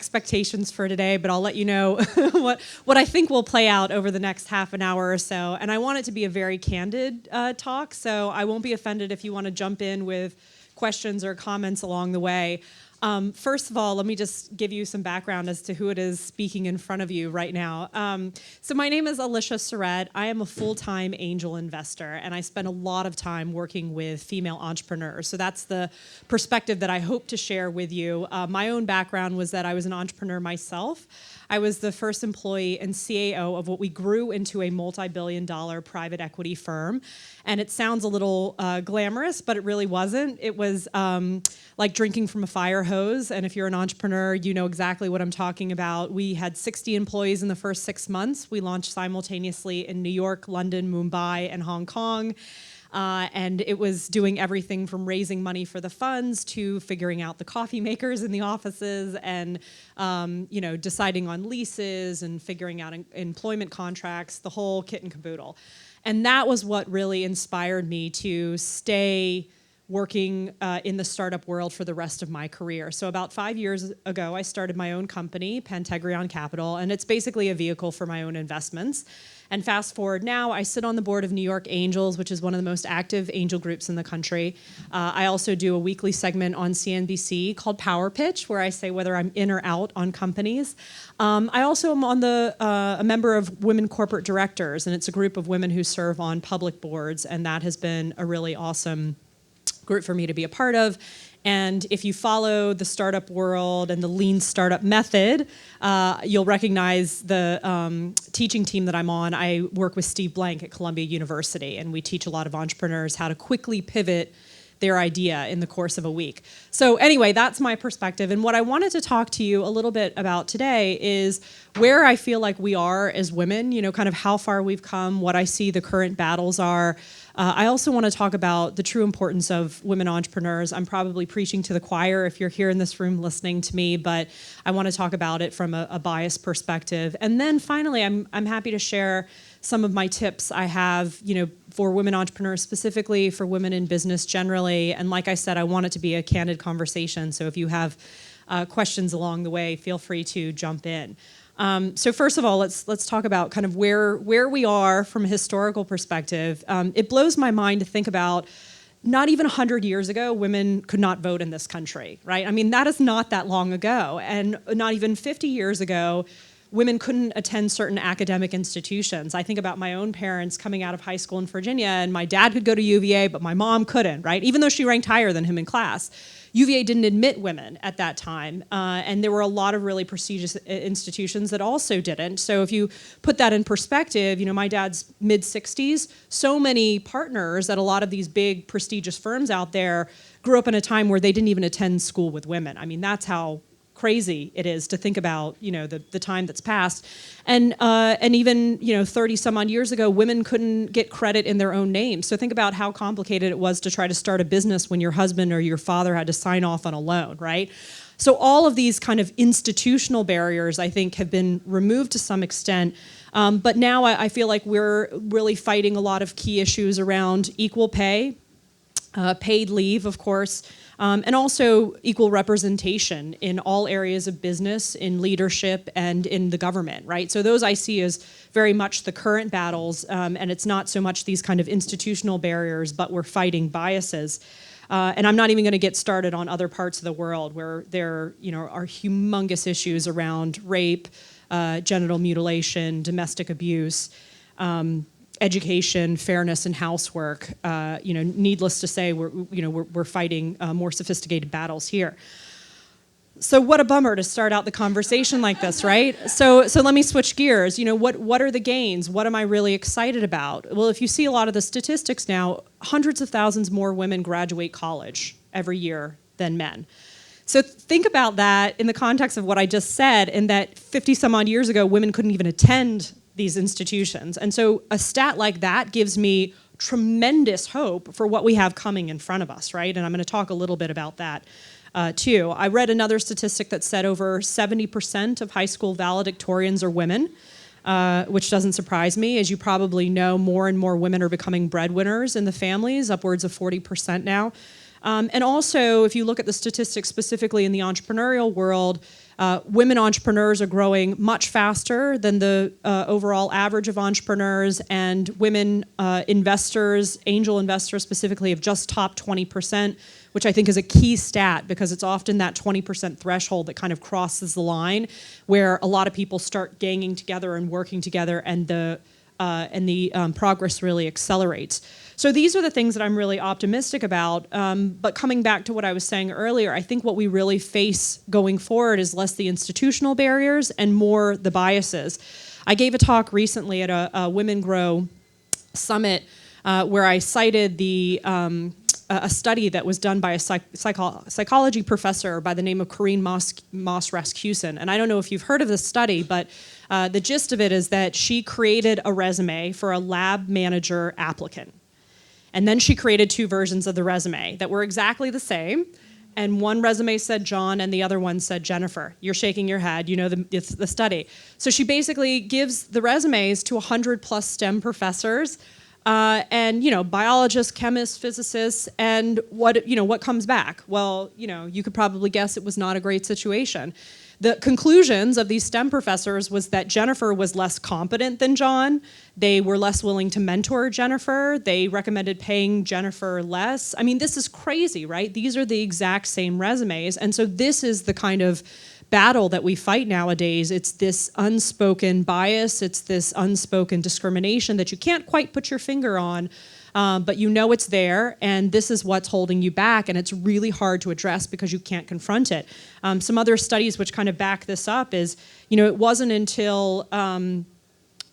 expectations for today, but I'll let you know what I think will play out over the next half an hour or so. And I want it to be a very candid talk, so I won't be offended if you want to jump in with questions or comments along the way. First of all, let me just give you some background as to who it is speaking in front of you right now. So my name is Alicia Syrett. I am a full-time angel investor, and I spend a lot of time working with female entrepreneurs. So that's the perspective that I hope to share with you. My own background was that I was an entrepreneur myself. I was the first employee and CAO of what we grew into a multi-billion-dollar private equity firm. And it sounds a little glamorous, but it really wasn't. It was like drinking from a fire hose. And if you're an entrepreneur, you know exactly what I'm talking about. We had 60 employees in the first 6 months. We launched simultaneously in New York, London, Mumbai, and Hong Kong. And it was doing everything from raising money for the funds to figuring out the coffee makers in the offices and deciding on leases and figuring out employment contracts, the whole kit and caboodle. And that was what really inspired me to stay working in the startup world for the rest of my career. So about 5 years ago, I started my own company, Pantegrion Capital, and it's basically a vehicle for my own investments. And fast forward now, I sit on the board of New York Angels, which is one of the most active angel groups in the country. I also do a weekly segment on CNBC called Power Pitch, where I say whether I'm in or out on companies. I also am on a member of Women Corporate Directors, and it's a group of women who serve on public boards, and that has been a really awesome group for me to be a part of. And if you follow the startup world and the lean startup method, you'll recognize the teaching team that I'm on. I work with Steve Blank at Columbia University, and we teach a lot of entrepreneurs how to quickly pivot their idea in the course of a week. So anyway, that's my perspective. And what I wanted to talk to you a little bit about today is where I feel like we are as women, kind of how far we've come, what I see the current battles are. I also want to talk about the true importance of women entrepreneurs. I'm probably preaching to the choir if you're here in this room listening to me, but I want to talk about it from a biased perspective. And then finally, I'm happy to share some of my tips I have, for women entrepreneurs, specifically for women in business generally. And like I said, I want it to be a candid conversation. So if you have questions along the way, feel free to jump in. So first of all, let's talk about kind of where we are from a historical perspective. It blows my mind to think about not even 100 years ago, women could not vote in this country, right? I mean, that is not that long ago. And not even 50 years ago, women couldn't attend certain academic institutions. I think about my own parents coming out of high school in Virginia, and my dad could go to UVA, but my mom couldn't, right? Even though she ranked higher than him in class. UVA didn't admit women at that time, and there were a lot of really prestigious institutions that also didn't. So if you put that in perspective, my dad's mid-60s, so many partners at a lot of these big prestigious firms out there grew up in a time where they didn't even attend school with women. I mean, that's how crazy it is to think about, the time that's passed. And even, 30 some odd years ago, women couldn't get credit in their own names. So think about how complicated it was to try to start a business when your husband or your father had to sign off on a loan, right? So all of these kind of institutional barriers, I think, have been removed to some extent. But now I feel like we're really fighting a lot of key issues around equal pay, paid leave, of course, and also equal representation in all areas of business, in leadership, and in the government, right? So those I see as very much the current battles, and it's not so much these kind of institutional barriers, but we're fighting biases. And I'm not even going to get started on other parts of the world where there are humongous issues around rape, genital mutilation, domestic abuse, education, fairness, and housework. Needless to say, we're fighting more sophisticated battles here. So what a bummer to start out the conversation like this, right? So let me switch gears. What are the gains? What am I really excited about? Well, if you see a lot of the statistics now, hundreds of thousands more women graduate college every year than men. So think about that in the context of what I just said, in that 50 some odd years ago, women couldn't even attend these institutions. And so a stat like that gives me tremendous hope for what we have coming in front of us, right? And I'm going to talk a little bit about that too. I read another statistic that said over 70% of high school valedictorians are women, which doesn't surprise me. As you probably know, more and more women are becoming breadwinners in the families, upwards of 40% now. And also, if you look at the statistics specifically in the entrepreneurial world, Women entrepreneurs are growing much faster than the overall average of entrepreneurs, and women investors, angel investors specifically, have just topped 20%, which I think is a key stat because it's often that 20% threshold that kind of crosses the line where a lot of people start ganging together and working together, and the progress really accelerates. So these are the things that I'm really optimistic about. But coming back to what I was saying earlier, I think what we really face going forward is less the institutional barriers and more the biases. I gave a talk recently at a Women Grow Summit where I cited a study that was done by a psychology professor by the name of Corinne Moss Rasmussen. And I don't know if you've heard of this study, but the gist of it is that she created a resume for a lab manager applicant. And then she created two versions of the resume that were exactly the same. And one resume said John and the other one said Jennifer. You're shaking your head, you know it's the study. So she basically gives the resumes to 100+ STEM professors and biologists, chemists, physicists, and what comes back? Well, you could probably guess it was not a great situation. The conclusions of these STEM professors was that Jennifer was less competent than John. They were less willing to mentor Jennifer. They recommended paying Jennifer less. I mean, this is crazy, right? These are the exact same resumes. And so this is the kind of battle that we fight nowadays. It's this unspoken bias. It's this unspoken discrimination that you can't quite put your finger on, but it's there, and this is what's holding you back, and it's really hard to address because you can't confront it. Some other studies which kind of back this up is, it wasn't until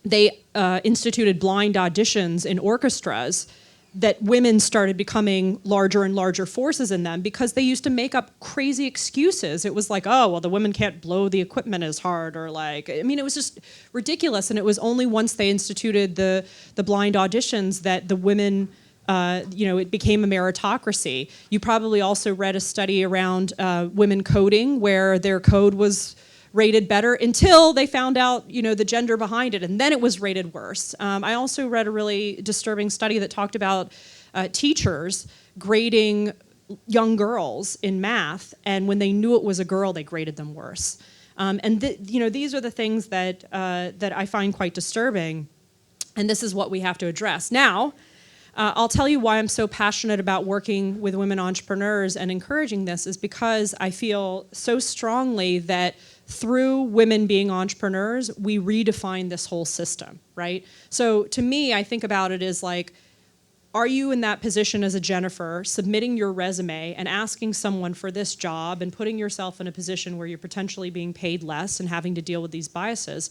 they instituted blind auditions in orchestras that women started becoming larger and larger forces in them, because they used to make up crazy excuses. It was like, oh, well, the women can't blow the equipment as hard, or it was just ridiculous. And it was only once they instituted the blind auditions that the women, it became a meritocracy. You probably also read a study around women coding where their code was rated better until they found out, the gender behind it, and then it was rated worse. I also read a really disturbing study that talked about teachers grading young girls in math, and when they knew it was a girl, they graded them worse. These are the things that I find quite disturbing, and this is what we have to address. Now, I'll tell you why I'm so passionate about working with women entrepreneurs and encouraging this is because I feel so strongly that through women being entrepreneurs, we redefine this whole system, right? So to me, I think about it as like, are you in that position as a Jennifer, submitting your resume and asking someone for this job and putting yourself in a position where you're potentially being paid less and having to deal with these biases?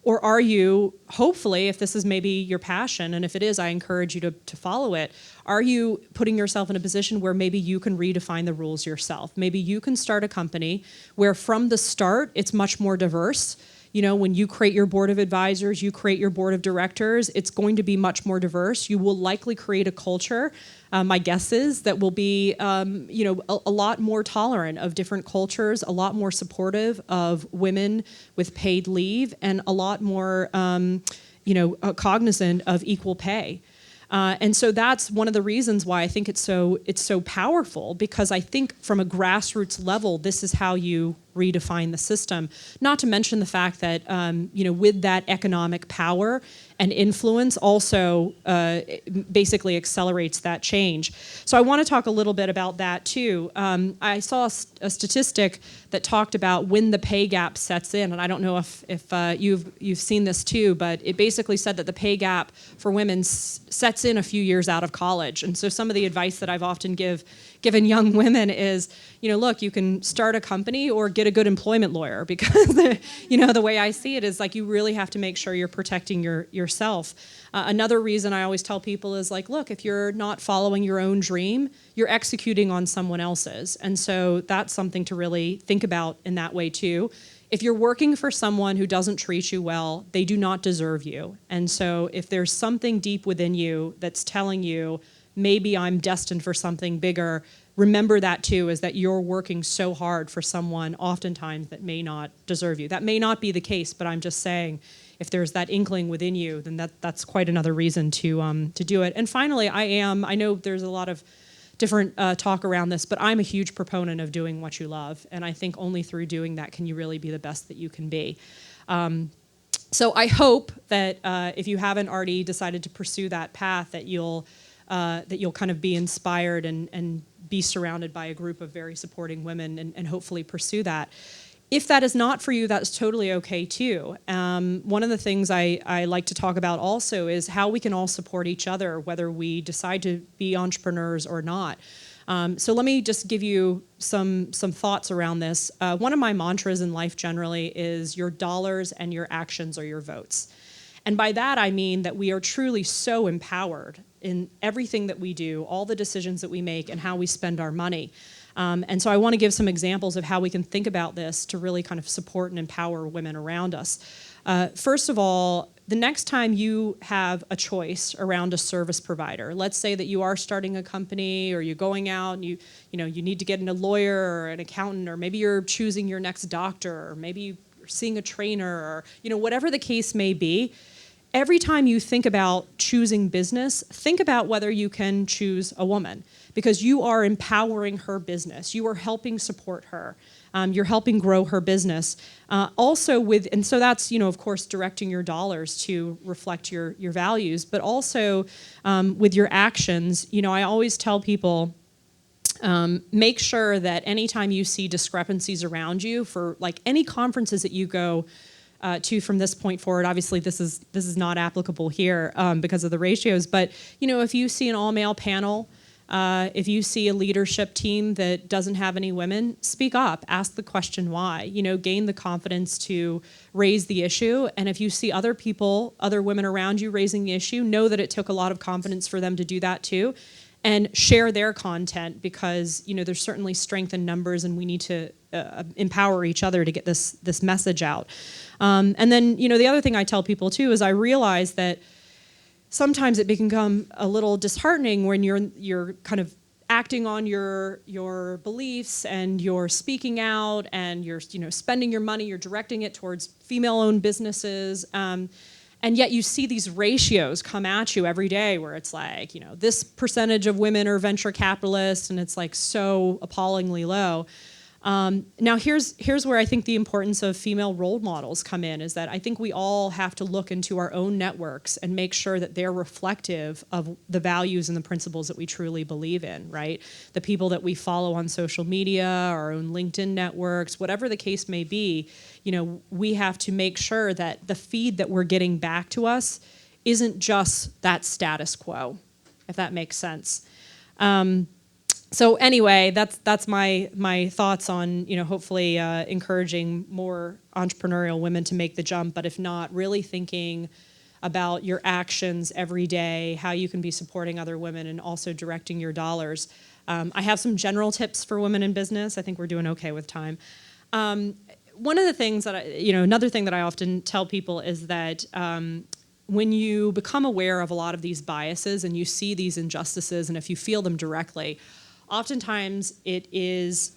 Or are you, hopefully, if this is maybe your passion, and if it is, I encourage you to follow it, are you putting yourself in a position where maybe you can redefine the rules yourself? Maybe you can start a company where from the start, it's much more diverse. When you create your board of advisors, you create your board of directors, it's going to be much more diverse. You will likely create a culture, my guess is, that will be a lot more tolerant of different cultures, a lot more supportive of women with paid leave, and a lot more cognizant of equal pay. And so that's one of the reasons why I think it's so powerful, because I think from a grassroots level, this is how you redefine the system. Not to mention the fact that, with that economic power and influence also basically accelerates that change. So I want to talk a little bit about that too. I saw a statistic that talked about when the pay gap sets in, and I don't know if you've seen this too, but it basically said that the pay gap for women sets in a few years out of college. And so some of the advice that I've often given young women is, look, you can start a company or get a good employment lawyer, because the way I see it is like you really have to make sure you're protecting yourself. Another reason I always tell people is like, look, if you're not following your own dream, you're executing on someone else's. And so that's something to really think about in that way too. If you're working for someone who doesn't treat you well, they do not deserve you. And so if there's something deep within you that's telling you, maybe I'm destined for something bigger, remember that too, is that you're working so hard for someone oftentimes that may not deserve you. That may not be the case, but I'm just saying, if there's that inkling within you, then that's quite another reason to do it. And finally, I know there's a lot of talk around this, but I'm a huge proponent of doing what you love. And I think only through doing that can you really be the best that you can be. So I hope that if you haven't already decided to pursue that path, that you'll kind of be inspired and be surrounded by a group of very supporting women and hopefully pursue that. If that is not for you, that's totally okay too. One of the things I like to talk about also is how we can all support each other, whether we decide to be entrepreneurs or not. So let me just give you some thoughts around this. One of my mantras in life generally is your dollars and your actions are your votes. And by that I mean that we are truly so empowered in everything that we do, all the decisions that we make and how we spend our money. And so I want to give some examples of how we can think about this to really kind of support and empower women around us. First of all, the next time you have a choice around a service provider, let's say that you are starting a company or you're going out and you need to get in a lawyer or an accountant, or maybe you're choosing your next doctor, or maybe you're seeing a trainer, or whatever the case may be. Every time you think about choosing business, think about whether you can choose a woman, because you are empowering her business. You are helping support her. You're helping grow her business. And so that's, of course, directing your dollars to reflect your values, but also with your actions. I always tell people, make sure that anytime you see discrepancies around you for like any conferences that you go to from this point forward. Obviously, this is not applicable here because of the ratios. But if you see an all-male panel, if you see a leadership team that doesn't have any women, speak up. Ask the question why. Gain the confidence to raise the issue. And if you see other women around you raising the issue, know that it took a lot of confidence for them to do that too. And share their content, because there's certainly strength in numbers, and we need to empower each other to get this message out. And then the other thing I tell people too is I realize that sometimes it can become a little disheartening when you're kind of acting on your beliefs and you're speaking out and you're spending your money, you're directing it towards female-owned businesses. And yet you see these ratios come at you every day where it's like, this percentage of women are venture capitalists, and it's like so appallingly low. Now here's where I think the importance of female role models come in, is that I think we all have to look into our own networks and make sure that they're reflective of the values and the principles that we truly believe in, right? The people that we follow on social media, our own LinkedIn networks, whatever the case may be, we have to make sure that the feed that we're getting back to us isn't just that status quo, if that makes sense. So anyway, that's my thoughts on hopefully encouraging more entrepreneurial women to make the jump, but if not, really thinking about your actions every day, how you can be supporting other women and also directing your dollars. I have some general tips for women in business. I think we're doing okay with time. One of the things that another thing that I often tell people is that when you become aware of a lot of these biases and you see these injustices, and if you feel them directly, oftentimes it's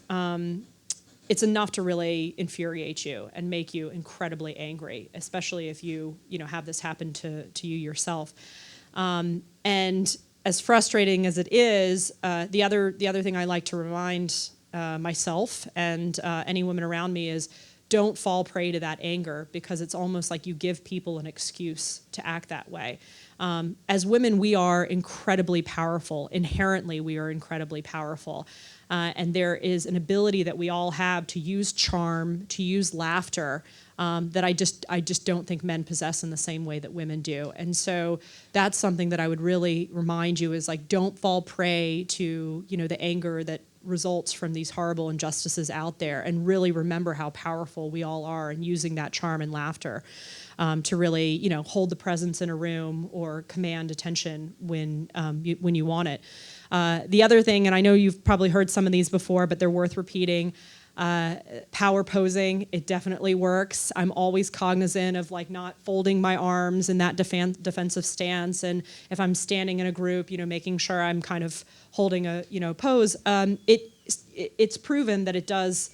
enough to really infuriate you and make you incredibly angry, especially if you have this happen to you yourself. And as frustrating as it is, the other thing I like to remind myself and any women around me is, don't fall prey to that anger, because it's almost like you give people an excuse to act that way. As women, we are incredibly powerful. Inherently, we are incredibly powerful. And there is an ability that we all have to use charm, to use laughter, that I just don't think men possess in the same way that women do. And so that's something that I would really remind you is, like, don't fall prey to the anger that results from these horrible injustices out there, and really remember how powerful we all are, and using that charm and laughter to really hold the presence in a room or command attention when you want it. The other thing, and I know you've probably heard some of these before, but they're worth repeating, power posing, it definitely works. I'm always cognizant of not folding my arms in that defensive stance, and if I'm standing in a group, making sure I'm kind of holding a pose. It's proven that it does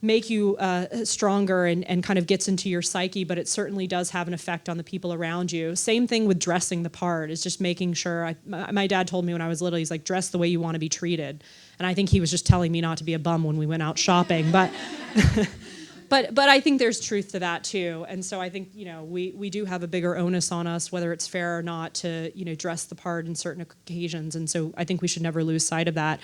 make you stronger and kind of gets into your psyche, but it certainly does have an effect on the people around you. Same thing with dressing the part, is just making sure. My dad told me when I was little, he's like, dress the way you want to be treated. And I think he was just telling me not to be a bum when we went out shopping. But but I think there's truth to that too. And so I think, we do have a bigger onus on us, whether it's fair or not, to, dress the part in certain occasions. And so I think we should never lose sight of that.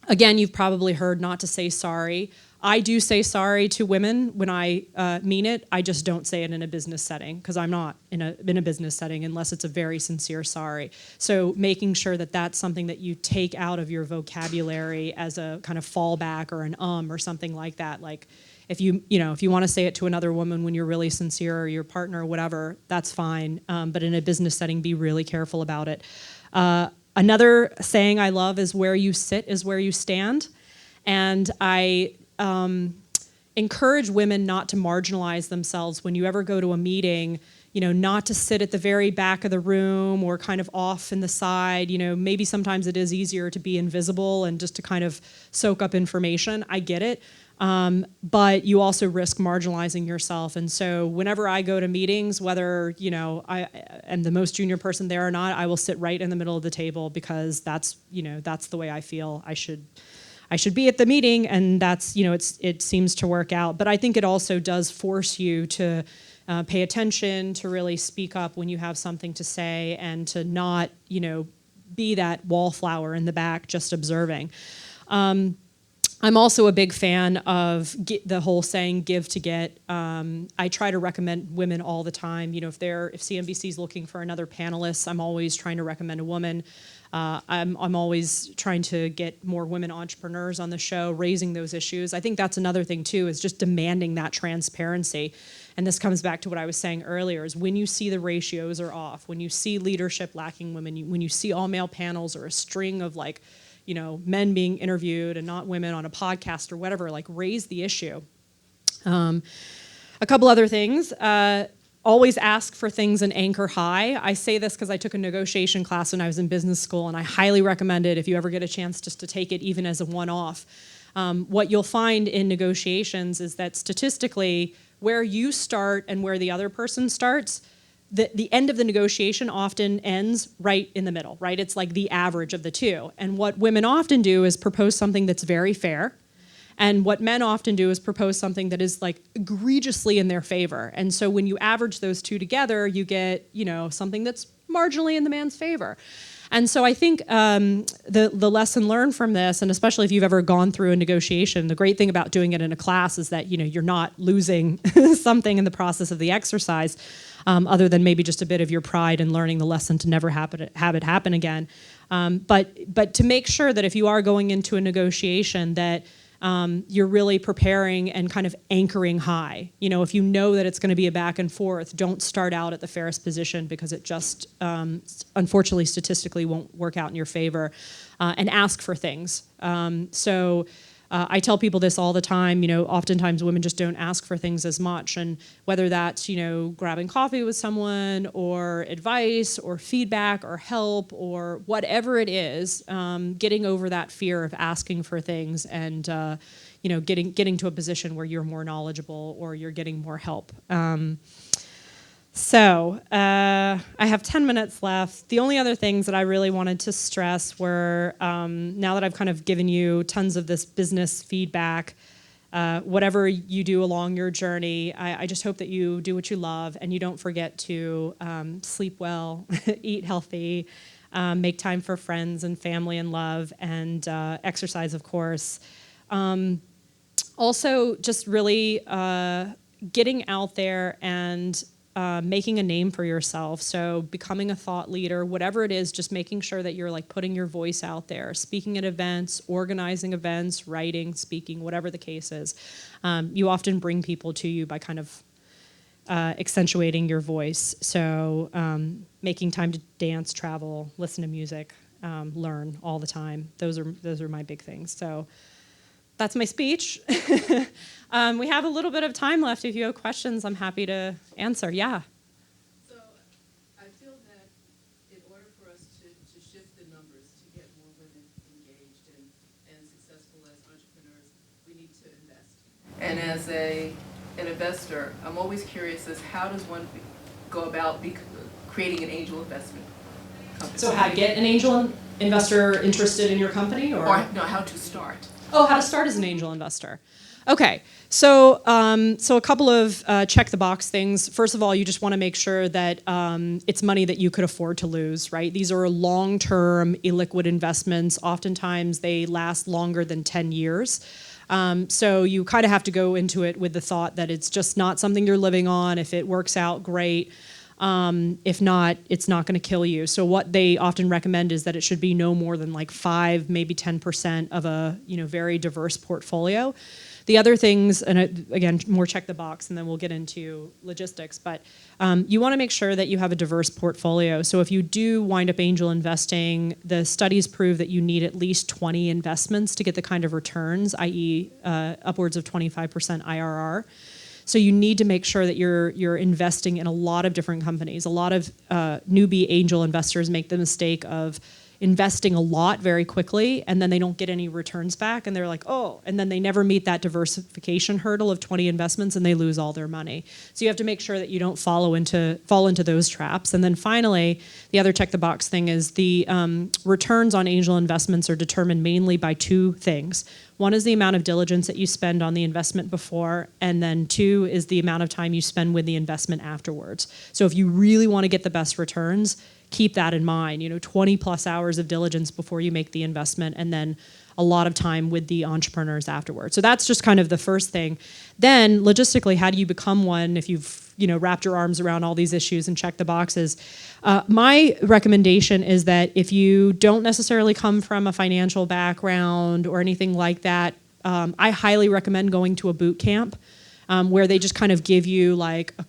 Again, you've probably heard not to say sorry. I do say sorry to women when I mean it. I just don't say it in a business setting, because I'm not in a business setting unless it's a very sincere sorry. So making sure that that's something that you take out of your vocabulary as a kind of fallback or an or something like that. Like if you want to say it to another woman when you're really sincere, or your partner or whatever, that's fine. But in a business setting, be really careful about it. Another saying I love is, where you sit is where you stand. And I encourage women not to marginalize themselves when you ever go to a meeting, not to sit at the very back of the room or kind of off in the side. Maybe sometimes it is easier to be invisible and just to kind of soak up information. I get it. But you also risk marginalizing yourself. And so whenever I go to meetings, whether, I am the most junior person there or not, I will sit right in the middle of the table, because that's the way I feel I should be at the meeting. And that's, it seems to work out. But I think it also does force you to pay attention, to really speak up when you have something to say, and to not, be that wallflower in the back just observing. I'm also a big fan of the whole saying, give to get. I try to recommend women all the time. If CNBC is looking for another panelist, I'm always trying to recommend a woman. I'm always trying to get more women entrepreneurs on the show, raising those issues. I think that's another thing too, is just demanding that transparency. And this comes back to what I was saying earlier, is when you see the ratios are off, when you see leadership lacking women, when you see all male panels or a string of men being interviewed and not women on a podcast or whatever, raise the issue. A couple other things. Always ask for things and anchor high. I say this because I took a negotiation class when I was in business school, and I highly recommend it if you ever get a chance just to take it, even as a one-off. What you'll find in negotiations is that statistically, where you start and where the other person starts, the end of the negotiation often ends right in the middle, right? It's like the average of the two. And what women often do is propose something that's very fair. And what men often do is propose something that is egregiously in their favor. And so when you average those two together, you get, something that's marginally in the man's favor. And so I think the lesson learned from this, and especially if you've ever gone through a negotiation, the great thing about doing it in a class is that you're not losing something in the process of the exercise, other than maybe just a bit of your pride in learning the lesson to never have it happen again. But to make sure that if you are going into a negotiation, that you're really preparing and kind of anchoring high. If you know that it's going to be a back and forth, don't start out at the fairest position, because it just, unfortunately, statistically won't work out in your favor. And ask for things. I tell people this all the time. Oftentimes women just don't ask for things as much, and whether that's grabbing coffee with someone, or advice, or feedback, or help, or whatever it is, getting over that fear of asking for things, and getting to a position where you're more knowledgeable or you're getting more help. So I have 10 minutes left. The only other things that I really wanted to stress were, now that I've kind of given you tons of this business feedback, whatever you do along your journey, I just hope that you do what you love, and you don't forget to sleep well, eat healthy, make time for friends and family and love, and exercise, of course. Also, just really getting out there and making a name for yourself. So becoming a thought leader, whatever it is, just making sure that you're putting your voice out there, speaking at events, organizing events, writing, speaking, whatever the case is. You often bring people to you by kind of accentuating your voice. So making time to dance, travel, listen to music, learn all the time. Those are my big things. So that's my speech. We have a little bit of time left. If you have questions, I'm happy to answer. Yeah. So I feel that in order for us to shift the numbers, to get more women engaged and successful as entrepreneurs, we need to as an investor, I'm always curious as how does one go about creating an angel investment company? So how to get an angel investor interested in your company, or no, how to start. Oh, how to start as an angel investor. Okay, so so a couple of check the box things. First of all, you just want to make sure that it's money that you could afford to lose, right? These are long-term illiquid investments. Oftentimes they last longer than 10 years. So you kind of have to go into it with the thought that it's just not something you're living on. If it works out, great. If not, it's not going to kill you. So what they often recommend is that it should be no more than like 5, maybe 10% of a very diverse portfolio. The other things, and again, more check the box, and then we'll get into logistics, but you want to make sure that you have a diverse portfolio. So if you do wind up angel investing, the studies prove that you need at least 20 investments to get the kind of returns, i.e. Upwards of 25% IRR. So you need to make sure that you're investing in a lot of different companies. A lot of newbie angel investors make the mistake of investing a lot very quickly, and then they don't get any returns back, and they're like, oh, and then they never meet that diversification hurdle of 20 investments, and they lose all their money. So you have to make sure that you don't fall into those traps. And then finally, the other check the box thing is the returns on angel investments are determined mainly by two things. One is the amount of diligence that you spend on the investment before, and then 2 is the amount of time you spend with the investment afterwards. So if you really want to get the best returns, keep that in mind. 20 plus hours of diligence before you make the investment, and then a lot of time with the entrepreneurs afterwards. So that's just kind of the first thing. Then logistically, how do you become one if you've wrapped your arms around all these issues and checked the boxes? My recommendation is that if you don't necessarily come from a financial background or anything like that, I highly recommend going to a boot camp where they just kind of give you like a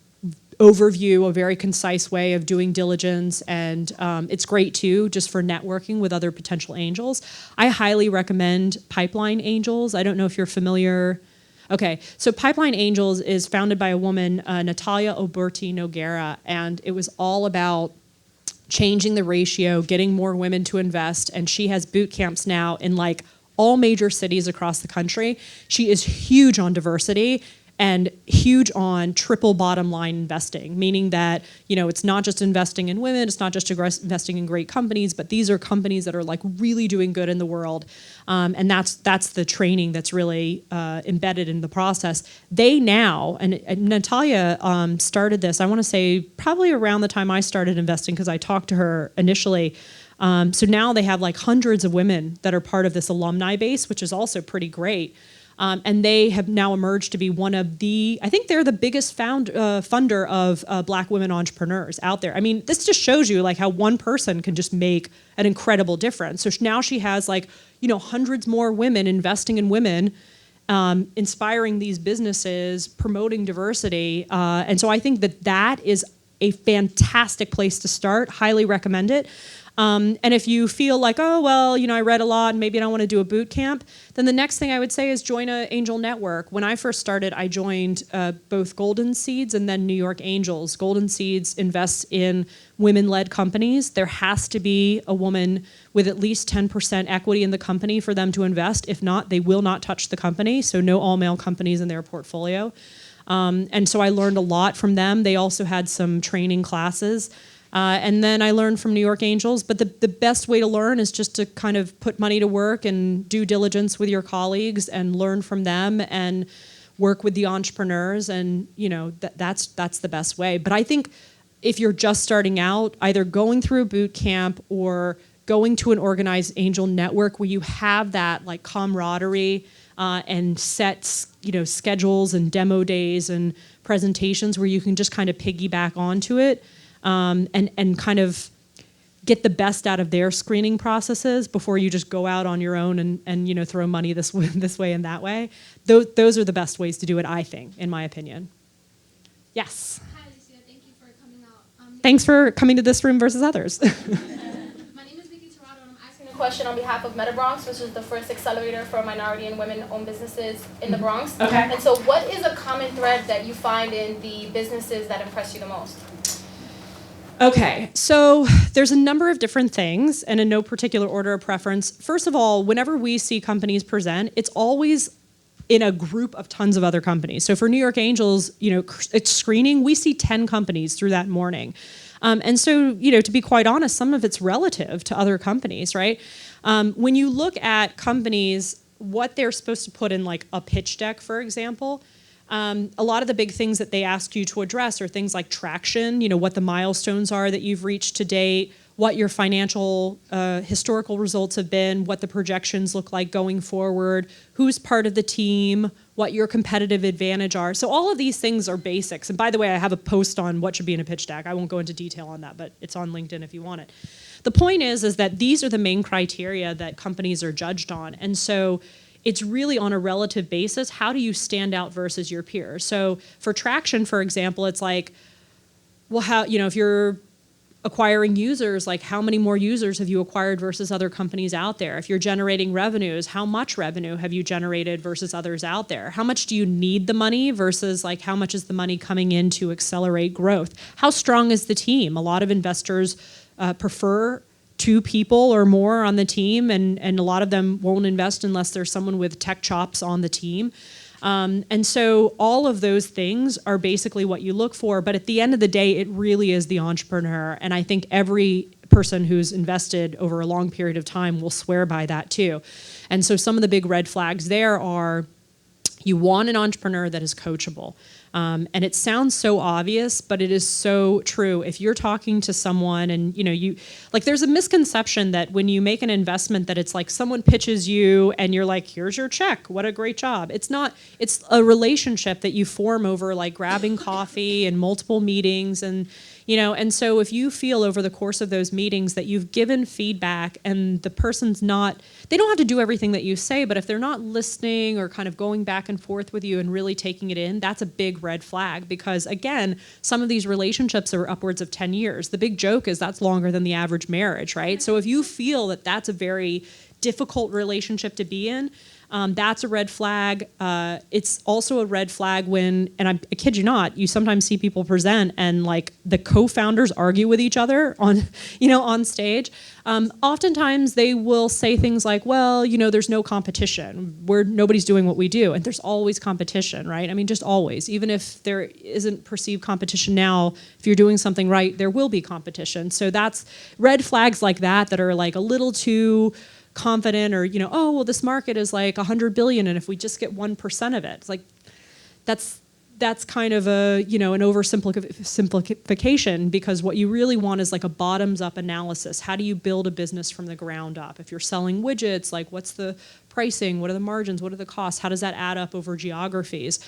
overview, a very concise way of doing diligence, and it's great too, just for networking with other potential angels. I highly recommend Pipeline Angels. I don't know if you're familiar. Okay, so Pipeline Angels is founded by a woman, Natalia Oberti Noguera, and it was all about changing the ratio, getting more women to invest, and she has boot camps now in like all major cities across the country. She is huge on diversity and huge on triple bottom line investing, meaning that, it's not just investing in women, it's not just investing in great companies, but these are companies that are like really doing good in the world. And that's the training that's really embedded in the process. They now, and Natalia started this, I want to say probably around the time I started investing, because I talked to her initially. So now they have like hundreds of women that are part of this alumni base, which is also pretty great. And they have now emerged to be one of I think they're the biggest funder of Black women entrepreneurs out there. I mean, this just shows you like how one person can just make an incredible difference. So now she has like, hundreds more women investing in women, inspiring these businesses, promoting diversity. And so I think that is a fantastic place to start. Highly recommend it. And if you feel like, oh, well, I read a lot and maybe I don't want to do a boot camp, then the next thing I would say is join an angel network. When I first started, I joined both Golden Seeds and then New York Angels. Golden Seeds invests in women-led companies. There has to be a woman with at least 10% equity in the company for them to invest. If not, they will not touch the company. So no all-male companies in their portfolio. And so I learned a lot from them. They also had some training classes. And then I learned from New York Angels, but the best way to learn is just to kind of put money to work and do diligence with your colleagues and learn from them and work with the entrepreneurs, and that's the best way. But I think if you're just starting out, either going through a boot camp or going to an organized angel network where you have that like camaraderie and set schedules and demo days and presentations where you can just kind of piggyback onto it. And kind of get the best out of their screening processes before you just go out on your own and throw money this way and that way. Those are the best ways to do it, I think, in my opinion. Yes. Hi, Alicia. Thank you for coming out. Thanks for coming to this room versus others. My name is Vicky Tirado, and I'm asking a question on behalf of MetaBronx, which is the first accelerator for minority and women-owned businesses in the Bronx. Okay. And so what is a common thread that you find in the businesses that impress you the most? Okay, so there's a number of different things, and in no particular order of preference. First of all, whenever we see companies present, it's always in a group of tons of other companies. So for New York Angels, it's screening, we see 10 companies through that morning. And so, to be quite honest, some of it's relative to other companies, right? When you look at companies, what they're supposed to put in like a pitch deck, for example, a lot of the big things that they ask you to address are things like traction, what the milestones are that you've reached to date, what your financial historical results have been, what the projections look like going forward, who's part of the team, what your competitive advantage are. So all of these things are basics. And by the way, I have a post on what should be in a pitch deck. I won't go into detail on that, but it's on LinkedIn if you want it. The point is that these are the main criteria that companies are judged on. And so it's really on a relative basis, how do you stand out versus your peers? So for traction, for example, it's like, well, how, if you're acquiring users, like how many more users have you acquired versus other companies out there? If you're generating revenues, how much revenue have you generated versus others out there? How much do you need the money versus like how much is the money coming in to accelerate growth? How strong is the team? A lot of investors prefer 2 people or more on the team, and a lot of them won't invest unless there's someone with tech chops on the team. And so all of those things are basically what you look for, but at the end of the day, it really is the entrepreneur. And I think every person who's invested over a long period of time will swear by that too. And so some of the big red flags there are, you want an entrepreneur that is coachable. And it sounds so obvious, but it is so true. If you're talking to someone and, there's a misconception that when you make an investment that it's like someone pitches you and you're like, here's your check, what a great job. It's not, it's a relationship that you form over like grabbing coffee and multiple meetings and so if you feel over the course of those meetings that you've given feedback and the person's not, they don't have to do everything that you say, but if they're not listening or kind of going back and forth with you and really taking it in, that's a big red flag because, again, some of these relationships are upwards of 10 years. The big joke is that's longer than the average marriage, right? So if you feel that that's a very difficult relationship to be in, that's a red flag. It's also a red flag when, and I kid you not, you sometimes see people present and like the co-founders argue with each other on, on stage. Oftentimes they will say things like, well, there's no competition. Nobody's doing what we do. And there's always competition, right? I mean, just always. Even if there isn't perceived competition now, if you're doing something right, there will be competition. So that's red flags like that are like a little too confident or, oh, well, this market is like 100 billion and if we just get 1% of it, it's like, that's kind of an oversimplification because what you really want is like a bottoms up analysis. How do you build a business from the ground up? If you're selling widgets, like what's the pricing? What are the margins? What are the costs? How does that add up over geographies?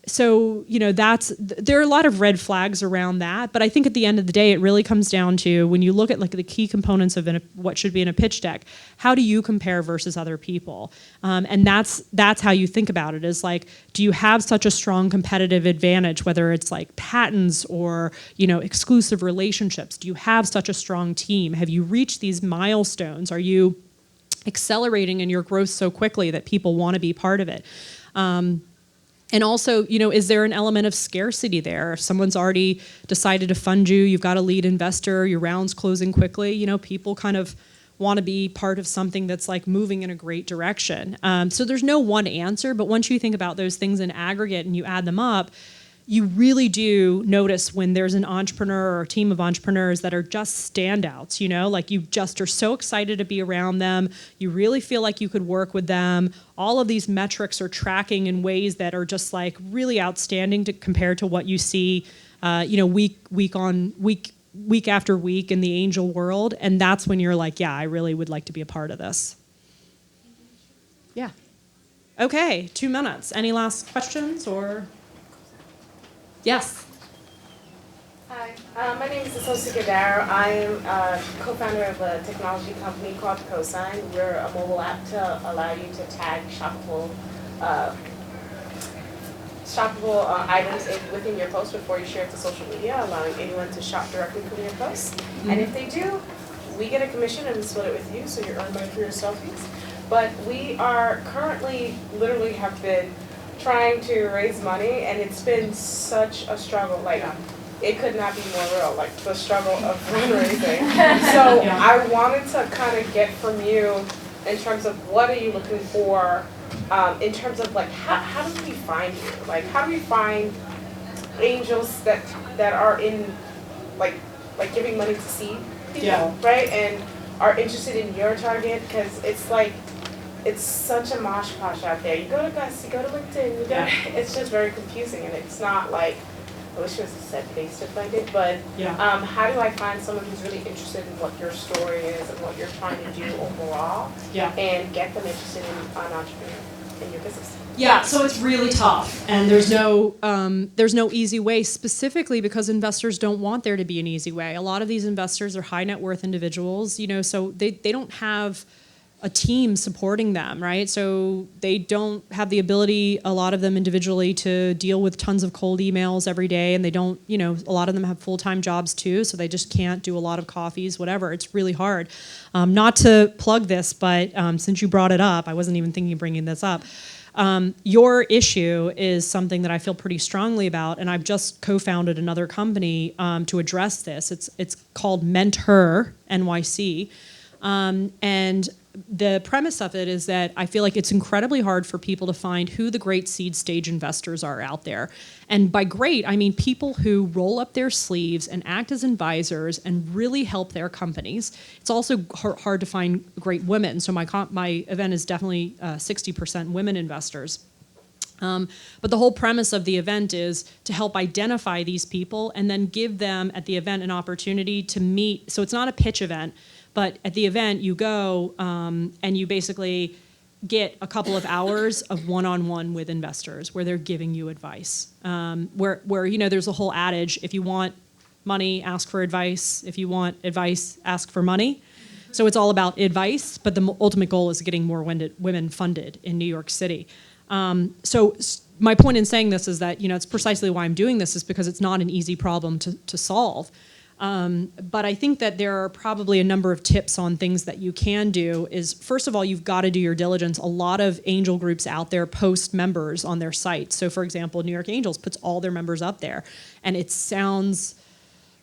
So, there are a lot of red flags around that, but I think at the end of the day, it really comes down to when you look at like the key components of what should be in a pitch deck, how do you compare versus other people? And that's how you think about it is like, do you have such a strong competitive advantage, whether it's like patents or, exclusive relationships? Do you have such a strong team? Have you reached these milestones? Are you accelerating in your growth so quickly that people want to be part of it? And also, is there an element of scarcity there? If someone's already decided to fund you, you've got a lead investor, your round's closing quickly, people kind of want to be part of something that's like moving in a great direction. So there's no one answer, but once you think about those things in aggregate and you add them up, you really do notice when there's an entrepreneur or a team of entrepreneurs that are just standouts, like you just are so excited to be around them. You really feel like you could work with them. All of these metrics are tracking in ways that are just like really outstanding compared to what you see, week after week in the angel world. And that's when you're like, yeah, I really would like to be a part of this. Yeah. Okay, 2 minutes. Any last questions or? Yes. Hi, my name is Alicia Syrett. I am a co-founder of a technology company called Cosign. We're a mobile app to allow you to tag shoppable items within your post before you share it to social media, allowing anyone to shop directly from your post. Mm-hmm. And if they do, we get a commission and we split it with you, so you earn money for your selfies. But we are currently, literally have been trying to raise money, and it's been such a struggle. Like, it could not be more real, like the struggle of fundraising. So I wanted to kind of get from you in terms of what are you looking for in terms of like how do we find you? Like how do we find angels that are in like giving money to seed people, right? And are interested in your target, because it's like it's such a mosh posh out there. You go to Gus, you go to LinkedIn, it's just very confusing, and it's not like, I wish it was a set place to find it, but how do I find someone who's really interested in what your story is and what you're trying to do overall, and get them interested in an entrepreneur in your business? Yeah, so it's really tough, and there's no easy way, specifically because investors don't want there to be an easy way. A lot of these investors are high net worth individuals, so they don't have a team supporting them, right? So they don't have the ability, a lot of them individually, to deal with tons of cold emails every day, and they don't, a lot of them have full-time jobs too, so they just can't do a lot of coffees, whatever. It's really hard. Not to plug this, but since you brought it up, I wasn't even thinking of bringing this up. Your issue is something that I feel pretty strongly about, and I've just co-founded another company to address this. It's called Mentor NYC, and the premise of it is that I feel like it's incredibly hard for people to find who the great seed stage investors are out there. And by great, I mean people who roll up their sleeves and act as advisors and really help their companies. It's also hard to find great women. So my event is definitely 60% women investors. But the whole premise of the event is to help identify these people and then give them at the event an opportunity to meet. So it's not a pitch event, but at the event you go and you basically get a couple of hours of one-on-one with investors where they're giving you advice. Where there's a whole adage, if you want money, ask for advice. If you want advice, ask for money. So it's all about advice, but the ultimate goal is getting more women funded in New York City. So my point in saying this is that, it's precisely why I'm doing this, is because it's not an easy problem to solve. But I think that there are probably a number of tips on things that you can do. Is first of all, you've got to do your diligence. A lot of angel groups out there post members on their site. So for example, New York Angels puts all their members up there, and it sounds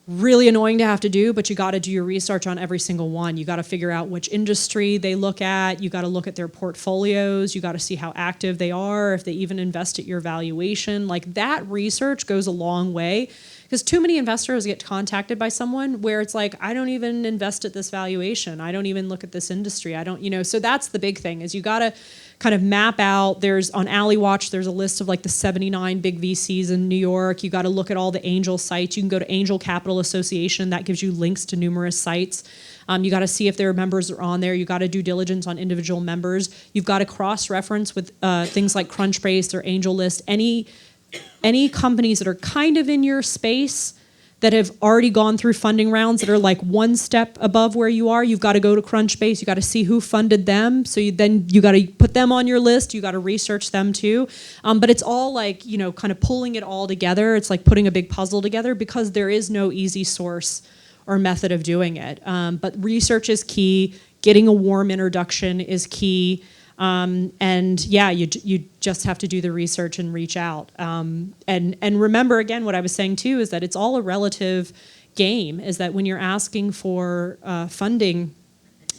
really annoying to have to do, but you got to do your research on every single one. You got to figure out which industry they look at. You got to look at their portfolios. You got to see how active they are, if they even invest at your valuation. Like, that research goes a long way, because too many investors get contacted by someone where it's like, I don't even invest at this valuation. I don't even look at this industry. I don't, so that's the big thing, is you got to kind of map out. There's on Alley Watch, there's a list of like the 79 big VCs in New York. You got to look at all the angel sites. You can go to Angel Capital Association. That gives you links to numerous sites. You got to see if their members are on there. You got to do diligence on individual members. You've got to cross-reference with things like Crunchbase or AngelList. Any companies that are kind of in your space that have already gone through funding rounds that are like one step above where you are, you've got to go to Crunchbase. You got to see who funded them. So you got to put them on your list. You got to research them too. But it's all like, kind of pulling it all together. It's like putting a big puzzle together, because there is no easy source or method of doing it. But research is key. Getting a warm introduction is key. And yeah, you just have to do the research and reach out. And remember, again, what I was saying too, is that it's all a relative game, is that when you're asking for funding,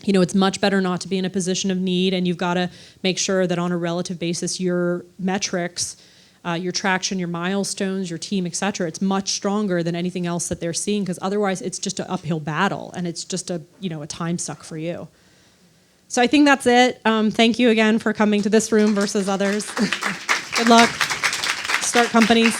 it's much better not to be in a position of need, and you've got to make sure that on a relative basis, your metrics, your traction, your milestones, your team, et cetera, it's much stronger than anything else that they're seeing, because otherwise it's just an uphill battle, and it's just a time suck for you. So I think that's it. Thank you again for coming to this room versus others. Good luck. Start companies.